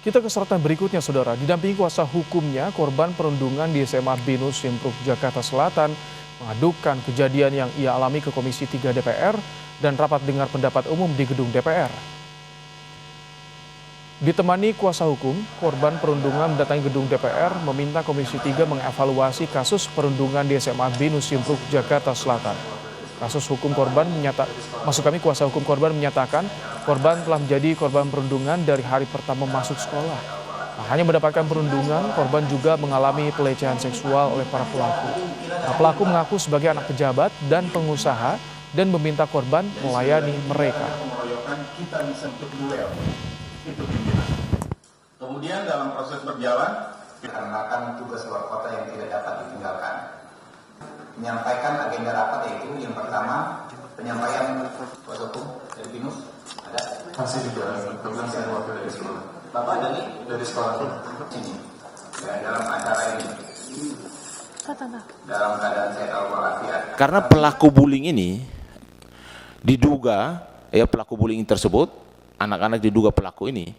Kita ke sorotan berikutnya, Saudara. Didampingi kuasa hukumnya, korban perundungan di SMA Binus Simpruk, Jakarta Selatan mengadukan kejadian yang ia alami ke Komisi 3 DPR dan rapat dengar pendapat umum di gedung DPR. Ditemani kuasa hukum, korban perundungan mendatangi gedung DPR meminta Komisi 3 mengevaluasi kasus perundungan di SMA Binus Simpruk, Jakarta Selatan. Kuasa hukum korban menyatakan korban telah menjadi korban perundungan dari hari pertama masuk sekolah. Tak hanya mendapatkan perundungan, korban juga mengalami pelecehan seksual oleh para pelaku. Para pelaku mengaku sebagai anak pejabat dan pengusaha dan meminta korban melayani mereka. Kemudian dalam proses berjalan, dikarenakan tugas luar kota yang tidak dapat ditinggalkan, menyampaikan agenda rapat yaitu yang pertama penyampaian kuasa hukum dari Binus ada masih di jalan kebetulan saya wakil dari sekolah. Bapak dari sekolah sini dan dalam acara ini dalam keadaan saya tahu walafiat. Karena pelaku bullying ini diduga pelaku bullying tersebut, anak-anak diduga pelaku ini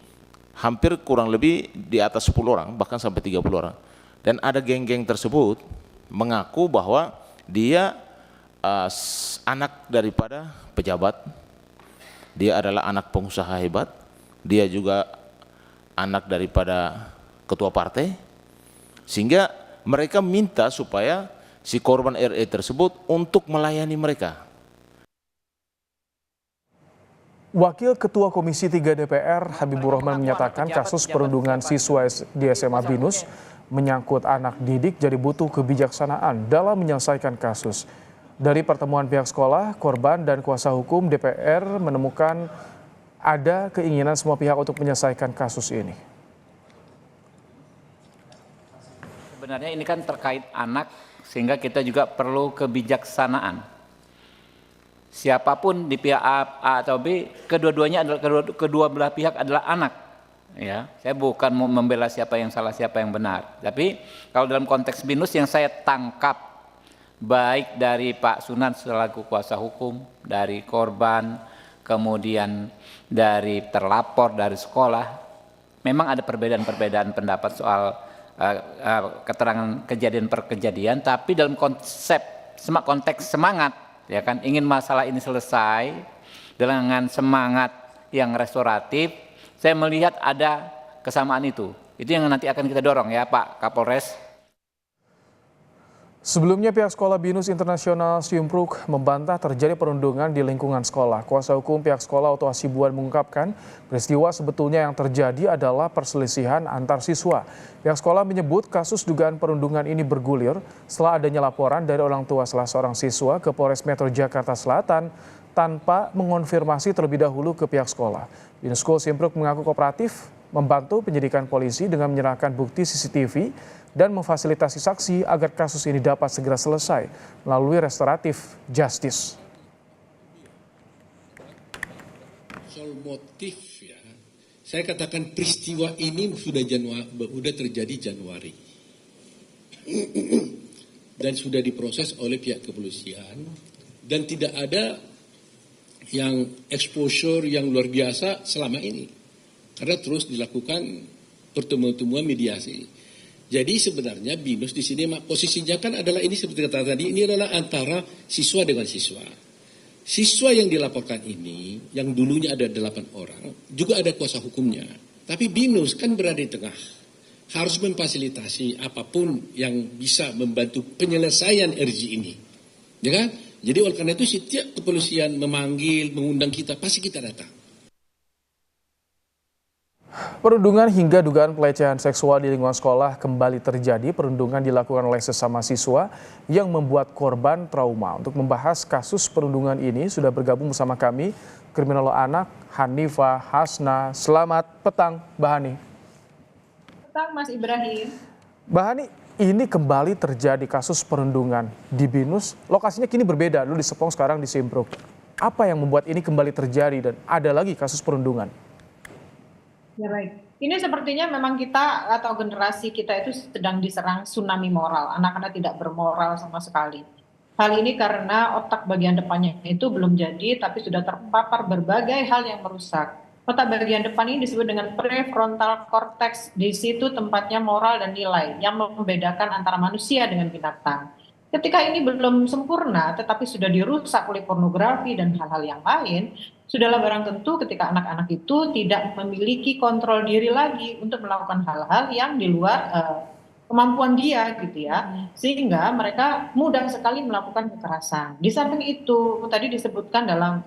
hampir kurang lebih di atas 10 orang bahkan sampai 30 orang, dan ada geng-geng tersebut mengaku bahwa dia anak daripada pejabat, dia adalah anak pengusaha hebat, dia juga anak daripada ketua partai, sehingga mereka minta supaya si korban RE tersebut untuk melayani mereka. Wakil Ketua Komisi 3 DPR Habibur Rahman menyatakan kasus perundungan siswa di SMA Binus menyangkut anak didik, jadi butuh kebijaksanaan dalam menyelesaikan kasus. Dari pertemuan pihak sekolah, korban dan kuasa hukum DPR menemukan ada keinginan semua pihak untuk menyelesaikan kasus ini. Sebenarnya ini kan terkait anak, sehingga kita juga perlu kebijaksanaan. Siapapun di pihak A atau B, kedua-duanya adalah kedua belah pihak adalah anak. Ya, saya bukan mau membela siapa yang salah siapa yang benar, tapi kalau dalam konteks Binus yang saya tangkap baik dari Pak Sunan selaku kuasa hukum, dari korban, kemudian dari terlapor, dari sekolah, memang ada perbedaan-perbedaan pendapat soal keterangan kejadian per kejadian, tapi dalam konteks semangat, ya kan, ingin masalah ini selesai dengan semangat yang restoratif. Saya melihat ada kesamaan itu yang nanti akan kita dorong ya Pak Kapolres. Sebelumnya pihak sekolah Binus Internasional Simpruk membantah terjadi perundungan di lingkungan sekolah. Kuasa hukum pihak sekolah Oto Hasibuan mengungkapkan peristiwa sebetulnya yang terjadi adalah perselisihan antar siswa. Pihak sekolah menyebut kasus dugaan perundungan ini bergulir setelah adanya laporan dari orang tua salah seorang siswa ke Polres Metro Jakarta Selatan tanpa mengonfirmasi terlebih dahulu ke pihak sekolah. Binus School Simpruk mengaku kooperatif membantu penyidikan polisi dengan menyerahkan bukti CCTV dan memfasilitasi saksi agar kasus ini dapat segera selesai melalui restoratif justice. Soal motif ya, saya katakan peristiwa ini sudah terjadi Januari dan sudah diproses oleh pihak kepolisian dan tidak ada yang exposure yang luar biasa selama ini karena terus dilakukan pertemuan-pertemuan mediasi. Jadi sebenarnya Binus di sini posisinya kan adalah ini seperti kata tadi, ini adalah antara siswa dengan siswa. Siswa yang dilaporkan ini, yang dulunya ada 8 orang, juga ada kuasa hukumnya. Tapi Binus kan berada di tengah, harus memfasilitasi apapun yang bisa membantu penyelesaian RG ini. Ya kan? Jadi oleh karena itu setiap kepolisian memanggil, mengundang kita, pasti kita datang. Perundungan hingga dugaan pelecehan seksual di lingkungan sekolah kembali terjadi. Perundungan dilakukan oleh sesama siswa yang membuat korban trauma. Untuk membahas kasus perundungan ini sudah bergabung bersama kami kriminolog anak Hanifah Hasna. Selamat petang, Mbak Hani. Petang, Mas Ibrahim. Mbak Hani, ini kembali terjadi kasus perundungan di Binus. Lokasinya kini berbeda, dulu di Serpong, sekarang di Simpruk. Apa yang membuat ini kembali terjadi dan ada lagi kasus perundungan? Ya baik, ini sepertinya memang kita atau generasi kita itu sedang diserang tsunami moral. Anak-anak tidak bermoral sama sekali. Hal ini karena otak bagian depannya itu belum jadi, tapi sudah terpapar berbagai hal yang merusak. Otak bagian depan ini disebut dengan prefrontal cortex. Di situ tempatnya moral dan nilai yang membedakan antara manusia dengan binatang. Ketika ini belum sempurna, tetapi sudah dirusak oleh pornografi dan hal-hal yang lain, sudahlah barang tentu ketika anak-anak itu tidak memiliki kontrol diri lagi untuk melakukan hal-hal yang di luar kemampuan dia gitu ya, sehingga mereka mudah sekali melakukan kekerasan. Di samping itu tadi disebutkan dalam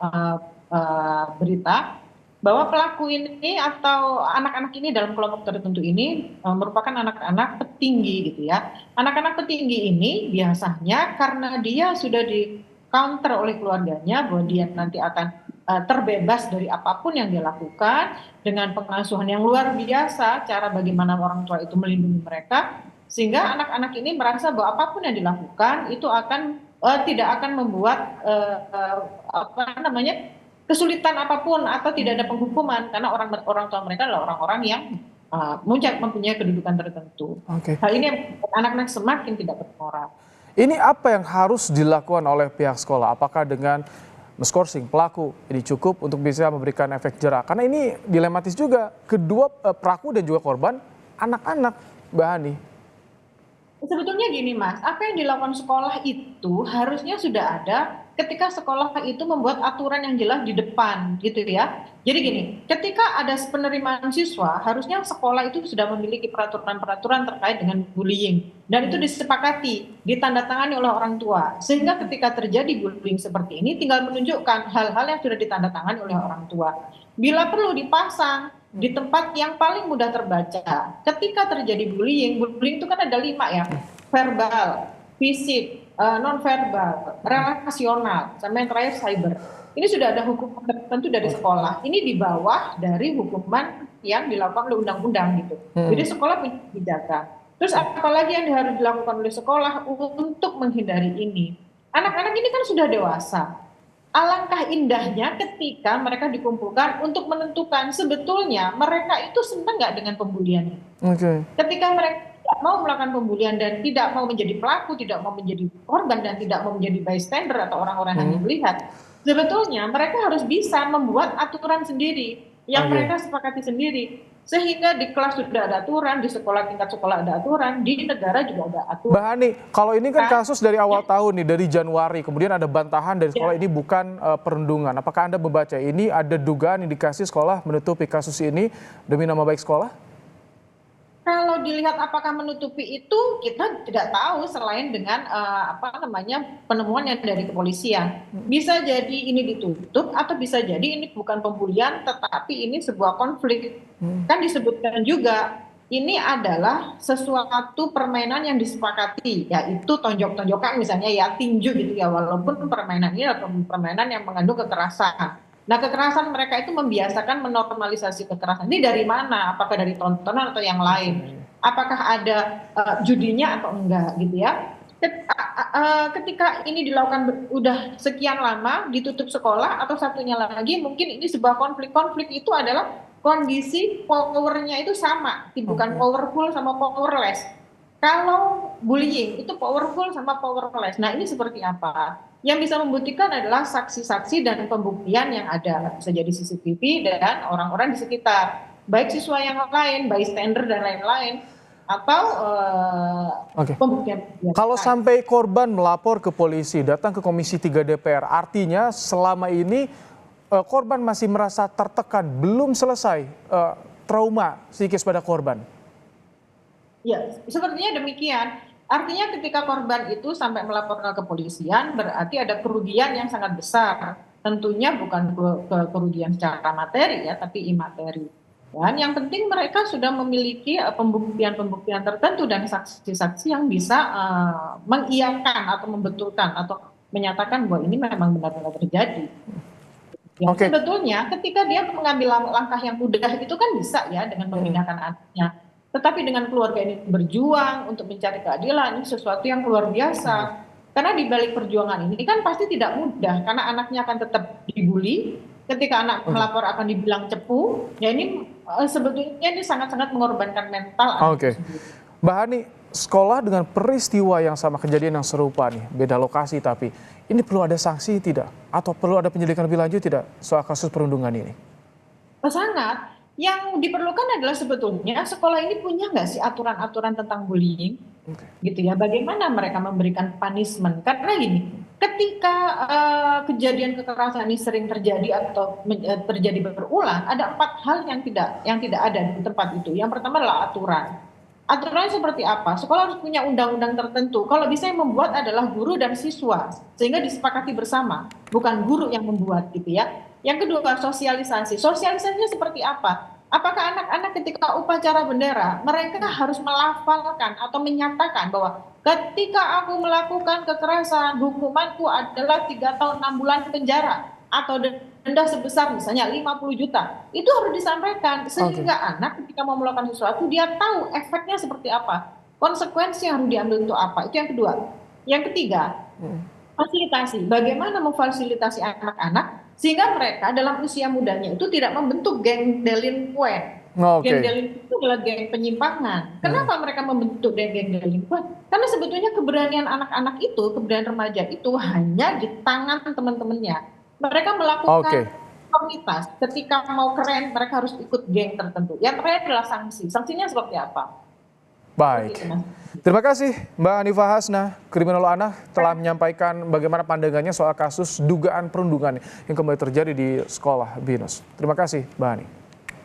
berita bahwa pelaku ini atau anak-anak ini dalam kelompok tertentu ini merupakan anak-anak petinggi gitu ya. Anak-anak petinggi ini biasanya karena dia sudah di counter oleh keluarganya bahwa dia nanti akan terbebas dari apapun yang dia lakukan dengan pengasuhan yang luar biasa, cara bagaimana orang tua itu melindungi mereka, sehingga anak-anak ini merasa bahwa apapun yang dilakukan itu akan tidak akan membuat kesulitan apapun atau tidak ada penghukuman karena orang tua mereka adalah orang-orang yang mempunyai kedudukan tertentu. Hal ini membuat anak-anak semakin tidak bermoral. Ini apa yang harus dilakukan oleh pihak sekolah? Apakah dengan men-scourging pelaku ini cukup untuk bisa memberikan efek jera? Karena ini dilematis juga, kedua pelaku dan juga korban anak-anak, Mbak Hani. Sebetulnya gini Mas, apa yang dilakukan sekolah itu harusnya sudah ada ketika sekolah itu membuat aturan yang jelas di depan gitu ya. Jadi gini, ketika ada penerimaan siswa, harusnya sekolah itu sudah memiliki peraturan-peraturan terkait dengan bullying. Dan itu disepakati, ditandatangani oleh orang tua. Sehingga ketika terjadi bullying seperti ini, tinggal menunjukkan hal-hal yang sudah ditandatangani oleh orang tua. Bila perlu dipasang di tempat yang paling mudah terbaca. Ketika terjadi bullying itu kan ada 5 ya, verbal, fisik, non-verbal, relasional, sama yang terakhir cyber. Ini sudah ada hukuman tertentu dari sekolah. Ini di bawah dari hukuman yang dilakukan oleh undang-undang gitu. Jadi sekolah punya kebijakan. Terus apalagi yang harus dilakukan oleh sekolah untuk menghindari ini? Anak-anak ini kan sudah dewasa. Alangkah indahnya ketika mereka dikumpulkan untuk menentukan sebetulnya mereka itu senang nggak dengan pembulian. Ketika mereka tidak mau melakukan pembulian dan tidak mau menjadi pelaku, tidak mau menjadi korban dan tidak mau menjadi bystander atau orang-orang yang hanya melihat, sebetulnya mereka harus bisa membuat aturan sendiri yang mereka sepakati sendiri. Sehingga di kelas sudah ada aturan, di sekolah tingkat sekolah ada aturan, di negara juga ada aturan. Mbak Hani, kalau ini kan kasus dari awal tahun nih, dari Januari, kemudian ada bantahan dari sekolah ini bukan perundungan. Apakah Anda membaca ini ada dugaan indikasi sekolah menutupi kasus ini demi nama baik sekolah? Kalau dilihat apakah menutupi itu, kita tidak tahu selain dengan penemuan yang dari kepolisian. Bisa jadi ini ditutup atau bisa jadi ini bukan pembulian tetapi ini sebuah konflik. Kan disebutkan juga ini adalah sesuatu permainan yang disepakati, yaitu tonjok-tonjokan misalnya ya, tinju gitu ya, walaupun permainan ini adalah permainan yang mengandung kekerasan. Nah, kekerasan mereka itu membiasakan menormalisasi kekerasan. Ini dari mana? Apakah dari tontonan atau yang lain? Apakah ada judinya atau enggak gitu ya? Ketika ini dilakukan udah sekian lama, ditutup sekolah, atau satunya lagi mungkin ini sebuah konflik itu adalah kondisi powernya itu sama, bukan powerful sama powerless. Kalau bullying itu powerful sama powerless. Nah, ini seperti apa? Yang bisa membuktikan adalah saksi-saksi dan pembuktian yang ada. Bisa jadi CCTV dan orang-orang di sekitar. Baik siswa yang lain, bystander dan lain-lain. Atau pembuktian. Kalau sampai korban melapor ke polisi, datang ke Komisi 3 DPR, artinya selama ini korban masih merasa tertekan, belum selesai trauma psikis pada korban. Ya, sepertinya demikian. Artinya ketika korban itu sampai melapor ke kepolisian, berarti ada kerugian yang sangat besar. Tentunya bukan kerugian secara materi ya, tapi imateri. Dan yang penting mereka sudah memiliki pembuktian-pembuktian tertentu dan saksi-saksi yang bisa mengiyakan atau membetulkan atau menyatakan bahwa ini memang benar-benar terjadi. Sebetulnya ketika dia mengambil langkah yang mudah itu kan bisa ya dengan memindahkan anaknya. Tetapi dengan keluarga ini berjuang untuk mencari keadilan, ini sesuatu yang luar biasa. Karena di balik perjuangan ini kan pasti tidak mudah, karena anaknya akan tetap dibully. Ketika anak melapor akan dibilang cepu, ya ini sebetulnya ini sangat-sangat mengorbankan mental. Mbak Hani, sekolah dengan peristiwa yang sama, kejadian yang serupa nih, beda lokasi tapi ini perlu ada sanksi tidak? Atau perlu ada penyelidikan lebih lanjut tidak soal kasus perundungan ini? Sangat. Yang diperlukan adalah sebetulnya sekolah ini punya nggak sih aturan-aturan tentang bullying, gitu ya. Bagaimana mereka memberikan punishment? Karena gini, ketika kejadian kekerasan ini sering terjadi atau terjadi berulang, ada 4 hal yang tidak ada di tempat itu. Yang pertama adalah aturan. Aturannya seperti apa? Sekolah harus punya undang-undang tertentu. Kalau bisa yang membuat adalah guru dan siswa, sehingga disepakati bersama, bukan guru yang membuat, gitu ya. Yang kedua, sosialisasi. Sosialisasinya seperti apa? Apakah anak-anak ketika upacara bendera, mereka harus melafalkan atau menyatakan bahwa ketika aku melakukan kekerasan, hukumanku adalah 3 tahun 6 bulan penjara atau denda sebesar misalnya 50 juta. Itu harus disampaikan sehingga anak ketika mau melakukan sesuatu dia tahu efeknya seperti apa. Konsekuensi yang harus diambil itu apa? Itu yang kedua. Yang ketiga, fasilitasi. Bagaimana memfasilitasi anak-anak sehingga mereka dalam usia mudanya itu tidak membentuk geng delinkuan. Geng delinkuan itu adalah geng penyimpangan. Kenapa mereka membentuk geng delinkuan? Karena sebetulnya keberanian anak-anak itu, keberanian remaja itu hanya di tangan teman-temannya. Mereka melakukan komunitas. Ketika mau keren, mereka harus ikut geng tertentu. Yang terakhir adalah sanksi. Sanksinya seperti apa? Baik. Terima kasih Mbak Hanifah Hasna, kriminolog anak, telah menyampaikan bagaimana pandangannya soal kasus dugaan perundungan yang kembali terjadi di sekolah BINUS. Terima kasih Mbak Hani.